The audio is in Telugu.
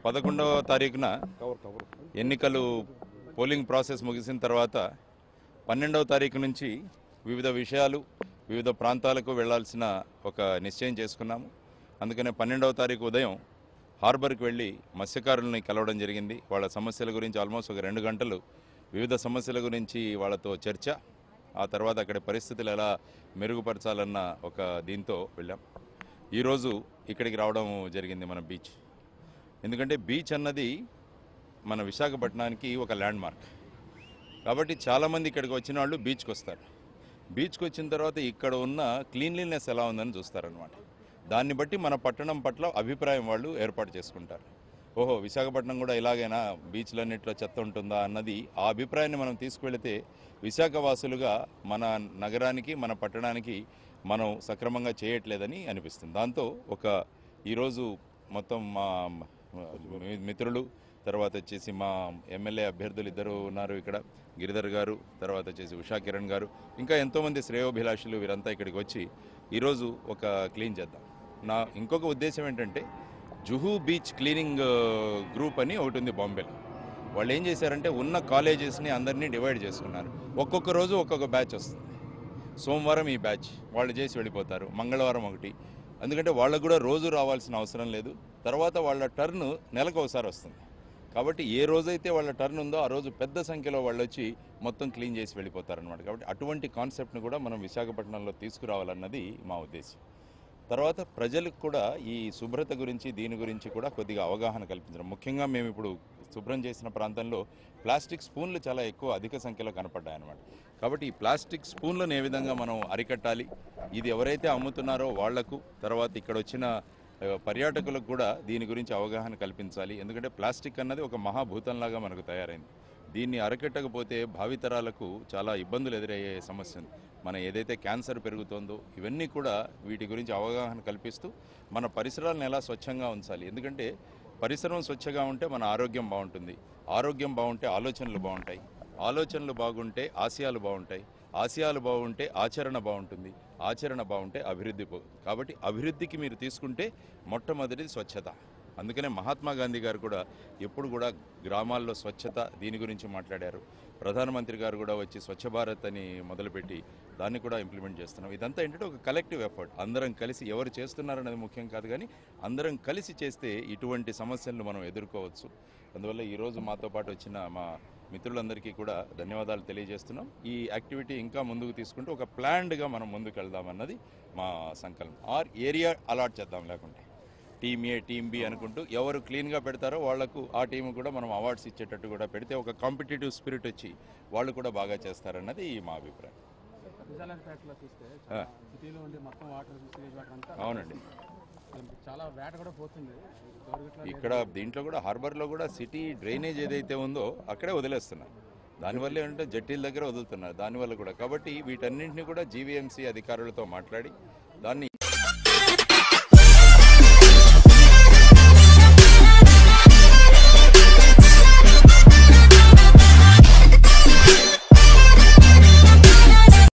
11వ తారీఖున ఎన్నికలు పోలింగ్ ప్రాసెస్ ముగిసిన తర్వాత 12వ తారీఖు నుంచి వివిధ విషయాలు వివిధ ప్రాంతాలకు వెళ్లాల్సిన ఒక నిశ్చయం చేసుకున్నాము. అందుకనే 12వ తారీఖు ఉదయం హార్బర్కి వెళ్ళి మత్స్యకారులని కలవడం జరిగింది. వాళ్ళ సమస్యల గురించి ఆల్మోస్ట్ ఒక 2 గంటలు వివిధ సమస్యల గురించి వాళ్ళతో చర్చ, ఆ తర్వాత అక్కడ పరిస్థితులు ఎలా మెరుగుపరచాలన్న ఒక దీంతో వెళ్ళాం. ఈరోజు ఇక్కడికి రావడం జరిగింది మన బీచ్. ఎందుకంటే బీచ్ అన్నది మన విశాఖపట్నానికి ఒక ల్యాండ్ మార్క్ కాబట్టి చాలామంది ఇక్కడికి వచ్చిన వాళ్ళు బీచ్కి వస్తారు. బీచ్కి వచ్చిన తర్వాత ఇక్కడ ఉన్న క్లీన్లీనెస్ ఎలా ఉందని చూస్తారనమాట. దాన్ని బట్టి మన పట్టణం పట్ల అభిప్రాయం వాళ్ళు ఏర్పాటు చేసుకుంటారు. ఓహో, విశాఖపట్నం కూడా ఇలాగైనా బీచ్లన్నింటిలో చెత్త ఉంటుందా అన్నది ఆ అభిప్రాయాన్ని మనం తీసుకువెళితే విశాఖవాసులుగా మన నగరానికి మన పట్టణానికి మనం సక్రమంగా చేయట్లేదని అనిపిస్తుంది. దాంతో ఈరోజు మొత్తం మా మిత్రులు, తర్వాత వచ్చేసి మా ఎమ్మెల్యే అభ్యర్థులు ఇద్దరు ఉన్నారు ఇక్కడ, గిరిధర్ గారు, తర్వాత వచ్చేసి ఉషా కిరణ్ గారు, ఇంకా ఎంతోమంది శ్రేయోభిలాషులు వీరంతా ఇక్కడికి వచ్చి ఈరోజు ఒక క్లీన్ చేద్దాం. నా ఇంకొక ఉద్దేశం ఏంటంటే జుహూ బీచ్ క్లీనింగ్ గ్రూప్ అని ఒకటి ఉంది బాంబేలో. వాళ్ళు ఏం చేశారంటే ఉన్న కాలేజెస్ని అందరినీ డివైడ్ చేసుకున్నారు. ఒక్కొక్క రోజు ఒక్కొక్క బ్యాచ్ వస్తుంది. సోమవారం ఈ బ్యాచ్ వాళ్ళు చేసి వెళ్ళిపోతారు, మంగళవారం ఒకటి. ఎందుకంటే వాళ్ళకు కూడా రోజు రావాల్సిన అవసరం లేదు. తర్వాత వాళ్ళ టర్న్ నెలకు ఒకసారి వస్తుంది. కాబట్టి ఏ రోజైతే వాళ్ళ టర్న్ ఉందో ఆ రోజు పెద్ద సంఖ్యలో వాళ్ళు వచ్చి మొత్తం క్లీన్ చేసి వెళ్ళిపోతారనమాట. కాబట్టి అటువంటి కాన్సెప్ట్ను కూడా మనం విశాఖపట్నంలో తీసుకురావాలన్నది మా ఉద్దేశం. తర్వాత ప్రజలకు కూడా ఈ శుభ్రత గురించి దీని గురించి కూడా కొద్దిగా అవగాహన కల్పించడం. ముఖ్యంగా మేము ఇప్పుడు శుభ్రం చేసిన ప్రాంతంలో ప్లాస్టిక్ స్పూన్లు చాలా అధిక సంఖ్యలో కనపడ్డాయన్నమాట. కాబట్టి ఈ ప్లాస్టిక్ స్పూన్లను ఏ విధంగా మనం అరికట్టాలి, ఇది ఎవరైతే అమ్ముతున్నారో వాళ్లకు, తర్వాత ఇక్కడ వచ్చిన పర్యాటకులకు కూడా దీని గురించి అవగాహన కల్పించాలి. ఎందుకంటే ప్లాస్టిక్ అన్నది ఒక మహాభూతంలాగా మనకు తయారైంది. దీన్ని అరికట్టకపోతే భావితరాలకు చాలా ఇబ్బందులు ఎదురయ్యే సమస్య ఉంది. మన ఏదైతే క్యాన్సర్ పెరుగుతోందో ఇవన్నీ కూడా వీటి గురించి అవగాహన కల్పిస్తూ మన పరిసరాలను ఎలా స్వచ్ఛంగా ఉంచాలి. ఎందుకంటే పరిసరం స్వచ్ఛంగా ఉంటే మన ఆరోగ్యం బాగుంటుంది, ఆరోగ్యం బాగుంటే ఆలోచనలు బాగుంటాయి, ఆలోచనలు బాగుంటే ఆశయాలు బాగుంటాయి, ఆశయాలు బాగుంటే ఆచరణ బాగుంటుంది, ఆచరణ బాగుంటే అభివృద్ధి కాబట్టి అభివృద్ధికి మీరు తీసుకుంటే మొట్టమొదటిది స్వచ్ఛత. అందుకనే మహాత్మా గాంధీ గారు కూడా ఎప్పుడు కూడా గ్రామాల్లో స్వచ్ఛత దీని గురించి మాట్లాడారు. ప్రధానమంత్రి గారు కూడా వచ్చి స్వచ్ఛ భారత్ అని మొదలుపెట్టి దాన్ని కూడా ఇంప్లిమెంట్ చేస్తున్నాం. ఇదంతా ఏంటంటే ఒక కలెక్టివ్ ఎఫర్ట్. అందరం కలిసి, ఎవరు చేస్తున్నారనేది ముఖ్యం కాదు, కానీ అందరం కలిసి చేస్తే ఇటువంటి సమస్యలను మనం ఎదుర్కోవచ్చు. అందువల్ల ఈరోజు మాతో పాటు వచ్చిన మా మిత్రులందరికీ కూడా ధన్యవాదాలు తెలియజేస్తున్నాం. ఈ యాక్టివిటీ ఇంకా ముందుకు తీసుకుంటూ ఒక ప్లాన్డ్గా మనం ముందుకు వెళ్దామన్నది మా సంకల్పం. ఏరియా అలాట్ చేద్దాం, లేకుంటే టీమ్ ఏ టీమ్ బి అనుకుంటూ ఎవరు క్లీన్గా పెడతారో వాళ్లకు ఆ టీం కూడా మనం అవార్డ్స్ ఇచ్చేటట్టు కూడా పెడితే ఒక కాంపిటేటివ్ స్పిరిట్ వచ్చి వాళ్ళు కూడా బాగా చేస్తారన్నది మా అభిప్రాయం. అవునండి, చాలా వేట కూడా పోతుంది ఇక్కడ. దీంట్లో కూడా హార్బర్లో కూడా సిటీ డ్రైనేజ్ ఏదైతే ఉందో అక్కడే వదిలేస్తున్నారు. దానివల్ల ఏంటంటే జట్టీల దగ్గర వదులుతున్నారు దానివల్ల కూడా. కాబట్టి వీటన్నింటినీ కూడా జీవీఎంసీ అధికారులతో మాట్లాడి దాన్ని